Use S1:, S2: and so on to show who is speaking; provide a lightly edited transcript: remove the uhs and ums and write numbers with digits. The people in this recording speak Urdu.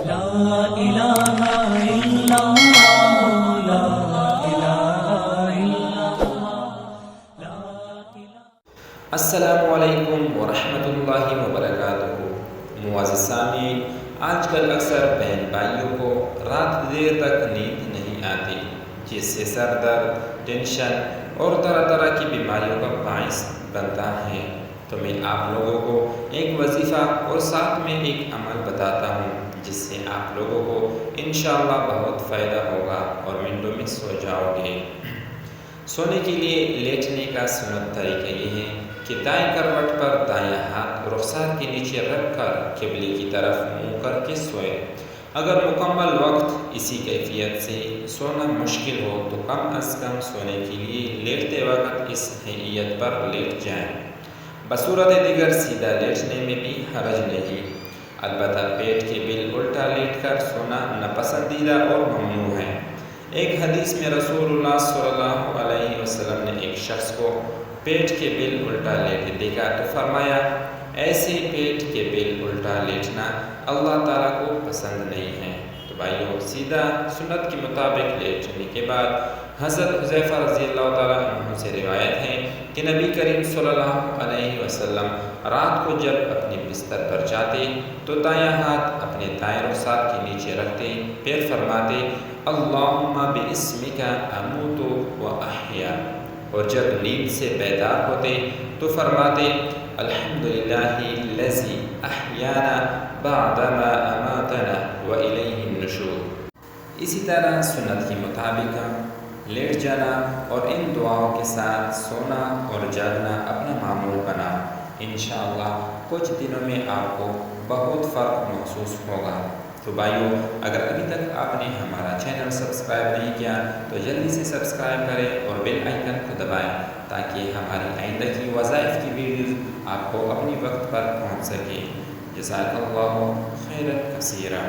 S1: لا الہ الا اللہ لا الہ الا اللہ۔
S2: السلام علیکم ورحمۃ اللہ وبرکاتہ۔ معزز سامعین، آج کل اکثر بہن بھائیوں کو رات دیر تک نیند نہیں آتی، جس سے سر درد، ٹینشن اور طرح طرح کی بیماریوں کا باعث بنتا ہے۔ تو میں آپ لوگوں کو ایک وظیفہ اور ساتھ میں ایک عمل بتاتا ہوں جس سے آپ لوگوں کو انشاءاللہ بہت فائدہ ہوگا اور منٹوں میں سو جاؤ گے۔ سونے کے لیے لیٹنے کا سنت طریقہ یہ ہے کہ دائیں کروٹ پر دایاں ہاتھ رخسار کے نیچے رکھ کر قبلے کی طرف منہ کر کے سوئے۔ اگر مکمل وقت اسی کیفیت سے سونا مشکل ہو تو کم از کم سونے کے لیے لیٹتے وقت اس حیثیت پر لیٹ جائیں۔ بصورت دیگر سیدھا لیٹنے میں بھی حرج نہیں، البتہ پیٹ کے بل الٹا لیٹ کر سونا ناپسندیدہ اور ممنوع ہے۔ ایک حدیث میں رسول اللہ صلی اللہ علیہ وسلم نے ایک شخص کو پیٹ کے بل الٹا لیٹے دیکھا تو فرمایا، ایسے پیٹ کے بل الٹا لیٹنا اللہ تعالیٰ کو پسند نہیں ہے۔ تو بھائیوں، سیدھا سنت کے مطابق لیٹنے کے بعد حضرت حذیفہ رضی اللہ تعالیٰ عنہ سے روایت ہے کہ نبی کریم صلی اللہ علیہ وسلم رات کو جب اپنے بستر پر جاتے تو دایاں ہاتھ اپنے دائیں رخسار کے نیچے رکھتے، پھر فرماتے، اللہم باسمک اموت و احیا، اور جب نیند سے بیدار ہوتے تو فرماتے، الحمدللہ الذی احیانا بعدما اماتنا والیہ النشور۔ اسی طرح سنت کے مطابق لیٹ جانا اور ان دعاؤں کے ساتھ سونا اور جاگنا اپنا معمول بنا۔ انشاءاللہ کچھ دنوں میں آپ کو بہت فرق محسوس ہوگا۔ تو بھائیو، اگر ابھی تک آپ نے ہمارا چینل سبسکرائب نہیں کیا تو جلدی سے سبسکرائب کریں اور بیل آئیکن کو دبائیں تاکہ ہماری آئندہ کی وظائف کی ویڈیوز آپ کو اپنی وقت پر پہنچ سکے۔ جزاک اللہ خیرا کثیرا۔